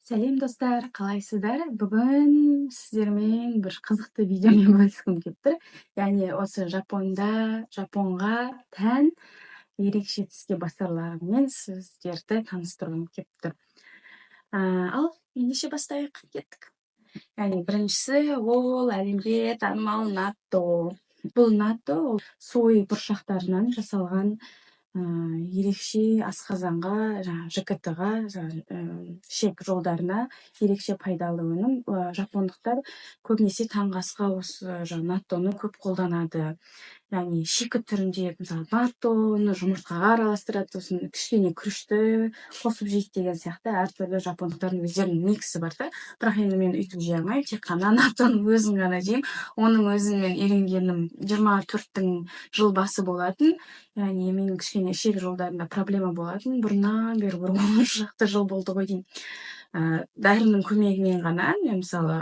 Сәлем достар, қалайсыздар? Бүгін сіздермен бір қызықты видеомен бөліскім келіп тұр. Яғни осы жапонға тән ерекше тіске бастарларымен сіздерді таныстырғым келіп тұр. Ал ендеше бастайық, кеттік. Яғни біріншісі ол әлемге танымал натто. Бұл натто ол сой бұршақтарынан жасалған ерекше асқазанға, ЖКТ-ға, ішек жолдарына ерекше пайдалы өнім. Жапондықтар көбінесе таңғы асқа осы наттоны көп қолданады. Яғни шикі түрінде, мысалы, наттоны жұмыртқаға араластырады, сосын кішкене күрішті қосып жейді деген сияқты әртүрлі жапондықтардың өздерінің миксі бар да. Бірақ енді мен үйтіп жей алмаймын, тек қана наттоның өзін ғана жеймін. Оның өзін мен үйренгенім 24-тің жыл басы болатын. Яғни менің кішкене ішек жолдарында проблема болатын. Бұрыннан бері бір 10 шақты жыл болды ғой деймін. Дәрінің көмегімен ғана мен мысалы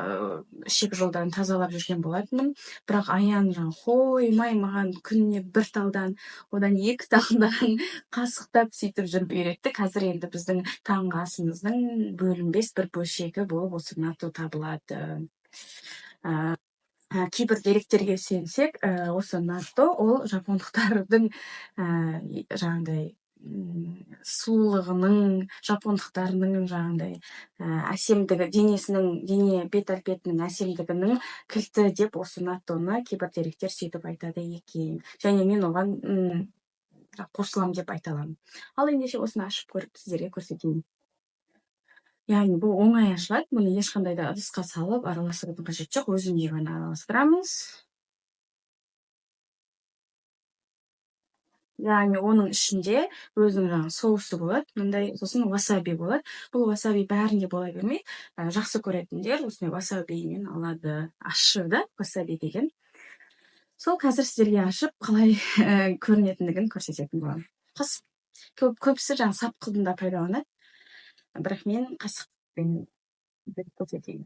ішек жолдарын тазалап жүрген болатынмын. Бірақ Аян қоймай маған күніне бір талдан, одан 2 талдан қасықтап сөйтіп жүріп үйретті. Қазір енді біздің таңғы асымыздың бөлінбес бір бөлшегі болып осы натто табылады. Кейбір деректерге сүйенсек, осы натто ол жапондықтардың жаңағыдай сұлулығының, жапондықтарының жаңағыдай әсемдігі, дене бет әлпетінің әсемдігінің кілті деп осы наттоны кейбір деректер сөйтіп айтады екен. Және мен оған қосылам деп айта аламын. Ал ендеше осыны ашып көріп сіздерге көрсетейін. Яғни бұл оңай ашылады, мұны ешқандай да ыдысқа салып араластырудың қажеті жоқ, өзінде ғана араластырамыз. Яғни оның ішінде өзінің соусы болады, мындай, сосын васаби болады. Бұл васаби бәрінде бола бермейді. Жақсы көретіндер осындай васабимен алады. Ащы да васаби деген. Сол қазір сіздерге ашып, қалай көрінетіндігін көрсететін боламын. Көбісі сап қылдында пайдаланады. Бірақ мен қасықпен көрсетейін.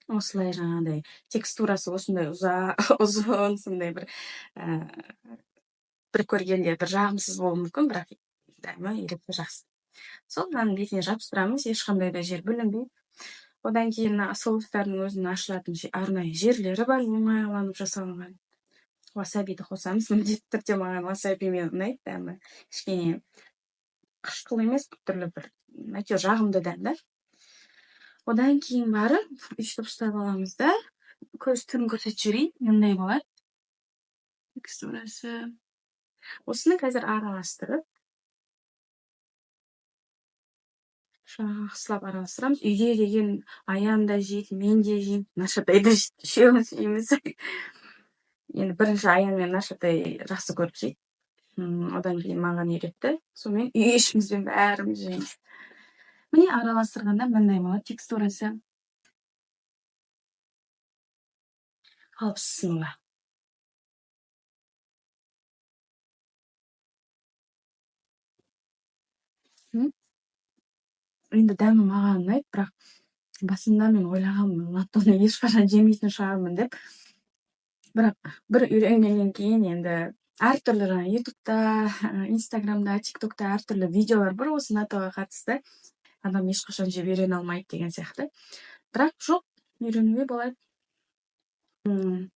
Осылай жаңағыдай текстурасы осындай ұзын, сондай бір көргенде бір жағымсыз болуы мүмкін, бірақ дәмі ерекше жақсы. Сол мынаның бетіне жабыстырамыз, ешқандай да жер бөлінбейді. Одан кейін соустардың өзінің ашылатын арнайы жерлері бар, оңайланып жасалынған. Васабиді қосамыз, міндетті түрде маған васабимен ұнайды дәмі. Кішкене қышқыл емес, түрлі бір әйтеуір жағымды дәм да. Одан кейін барып, үштіп ұстап аламыз да, көз түрін көрсетіп жіберейін, мындай болады. Текстурасы. Осыны қазір араластырып, жақсылап араластырамыз. Үйде деген Аян да жейді, мен де жеймін, Нашатай да үшеуміз жейміз. Енді бірінші Аян мен Нашатай жақсы көріп жейді. Одан кейін маған үйретті. Сонымен үй ішімізбен бәріміз жейміз. Міне араластырғанда мындай болады текстурасы. Қалыпсызсың ба? Енді дәмі маған ұнайды, бірақ басында мен ойлағанмын, наттоны ешқашан жемейтін шығармын деп. Бірақ бір үйренгеннен кейін енді әртүрлі ютубта, инстаграмда, тиктокта әртүрлі видеолар бар осы наттоға қатысты. Адам ешқашан жеп үйрене алмайды деген сияқты. Бірақ жоқ, үйренуге болады.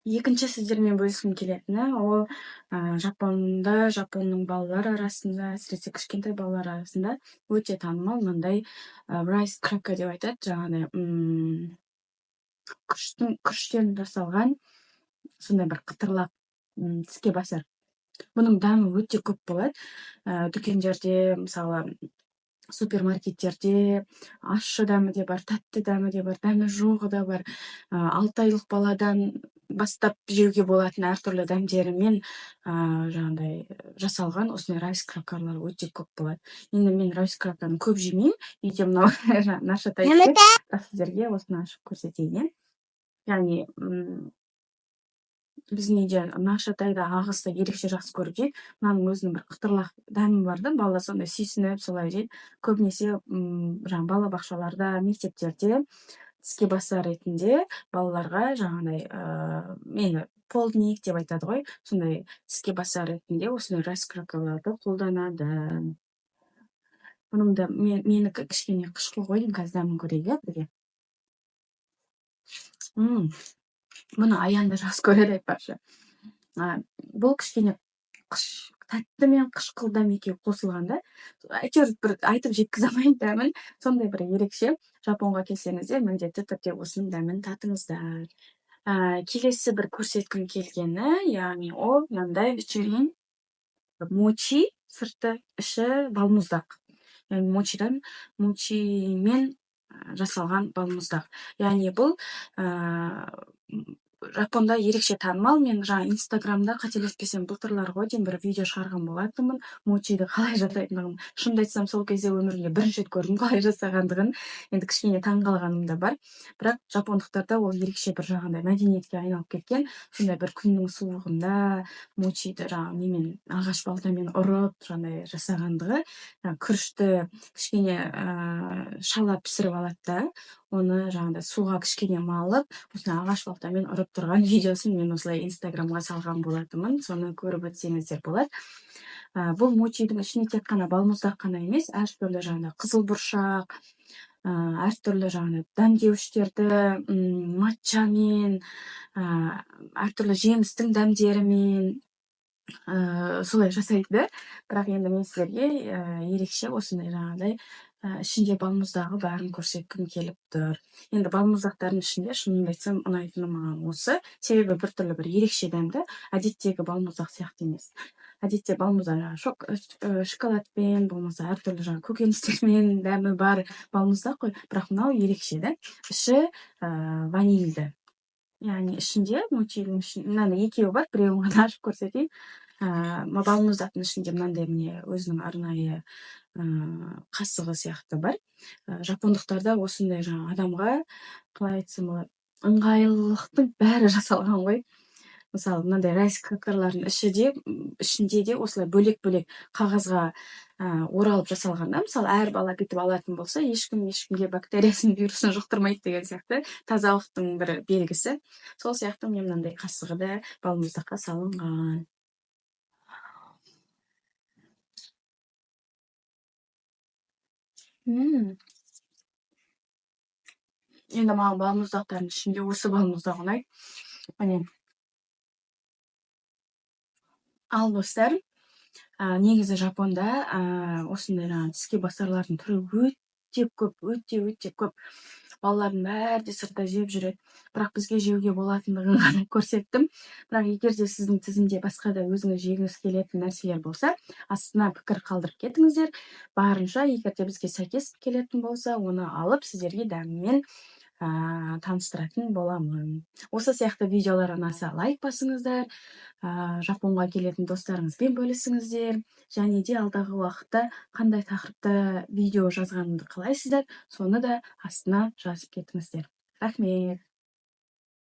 Екінші сіздермен бөліскім келетіні, ол жапонның балалар арасында, әсіресе кішкентай балалар арасында өте танымал мындай rice cracker деп айтады, жаңағыдай күріштен жасалған сондай бір қытырлақ тіске басар. Бұның дәмі өте көп болады. Дүкендерде, мысалы, супермаркеттерде ащы дәмі де бар, тәтті дәмі де бар, дәмі жоғы да бар. 6 айлық баладан бастап жеуге болатын әртүрлі дәмдерімен жаңағыдай жасалған осындай райс кракерлар өте көп болады. Енді мен райс кракерін көп жемеймін. Үйде мынау Нашатай сіздерге осыны ашып көрсетейін. Яғни біздің үйде Нашатайда ағысы ерекше жақсы көріп жейді. Мынаның өзінің бір қытырлақ дәмі бар да, бала сондай сүйсініп солай жейді. Көбінесе бала бақшаларда, мектептерде тіске басар ретінде балаларға жаңағыдай мені полдник деп айтады ғой, сондай тіске басар ретінде осындай райс кракерларды қолданады. Мынымды менікі кішкене қышқыл ғой деймін, қазір дәмін көрейік, иә, бірге. Мұны Аян да жақсы көреді айтпақшы. Бұл кішкене тәтті мен қышқыл дәм екеуі қосылғанда, әйтеуір бір айтып жеткізе алмаймын дәмін, сондай бір ерекше. Жапонға келсеңіздер, міндетті түрде осының дәмін татыңыздар. Келесі бір көрсеткім келгені, яғни ол мынандай ішерген мочи, сырты, іші балмұздақ. Яғни мочимен жасалған балмұздақ. Яғни бұл Жапонда ерекше танымал. Мен жаңа Инстаграмда қателеспесем былтырлар ғой дейін бір видео шығарған болатынмын. Мочиді қалай жасайтындығын. Шынымды айтсам, сол кезде өмірімде бірінші рет көрдім қалай жасағандығын. Енді кішкене таңғалғаным да бар. Бірақ жапондықтарда ол ерекше бір жаңағындай мәдениетке айналып кеткен. Сондай бір күннің суығында мочиді жаңағы немен ағаш балтамен ұрып жаңағындай жасағандығы. Күрішті кішкене шала пісіріп алады да, оны жаңағыдай суға кішкене малып, осындай ағаш балтамен ұрып тұрған видеосын мен осылай Инстаграмға салған болатынмын. Соны көріп өтсеңіздер болады. Бұл мочидің ішіне тек қана балмұздақ қана емес, әртүрлі жаңағыдай қызыл бұршақ, әртүрлі жаңағыдай дәмдеуіштерді, матчамен, әртүрлі жемістің дәмдерімен солай жасайды. Бірақ енді мен сіздерге ерекше осындай жаңағыдай ішінде балмұздағы бәрін көрсеткім келіп тұр. Енді балмұздақтардың ішінде шынымды айтсам ұнайтыны маған осы. Себебі біртүрлі бір ерекше дәмді, әдеттегі балмұздақ сияқты емес. Әдетте балмұздақ шоколадпен, болмаса әртүрлі жаңағы көкөністермен дәмі бар балмұздақ қой, бірақ мынау ерекше да. Іші ванильді. Яғни ішінде мочидің мынандай екеуі бар, біреуін ғана ашып көрсетейін. Балмұздақтың ішінде мынандай міне өзінің арнайы қасығы сияқты бар. Жапондықтарда осындай жаңа адамға қалай айтсам болады, ыңғайлылықтың бәрі жасалған ғой. Мысалы, мынандай райс кукерлардың ішінде де осылай бөлек-бөлек қағазға оралып жасалғанда, мысалы, әр бала бүйтіп алатын болса, ешкімге бактериясын, вирусын жұқтырмайды деген сияқты тазалықтың бір белгісі. Сол сияқты мен мынандай қасығы да балмұздаққа салынған. Енді маған балмұздақтардың ішінде осы балмұздақ ұнайды. Міне. Ал достар, негізі Жапонда осындай тіске басарлардың түрі өте көп. Балалардың бәрі де сыртта жеп жүреді. Бірақ бізге жеуге болатындығын ғана көрсеттім. Бірақ егер де сіздің тізімде басқа да өзіңіз жегіңіз келетін нәрселер болса, астына пікір қалдырып кетіңіздер. Барынша, егер де бізге сәйкес келетін болса, оны алып сіздерге дәмімен таныстыратын боламын. Осы сияқты видеолар ұнаса лайк басыңыздар. Жапонға келетін достарыңызбен бөлісіңіздер. Және де алдағы уақытта қандай тақырыпта видео жазғанымды қалайсыздар, соны да астына жазып кетіңіздер. Рахмет.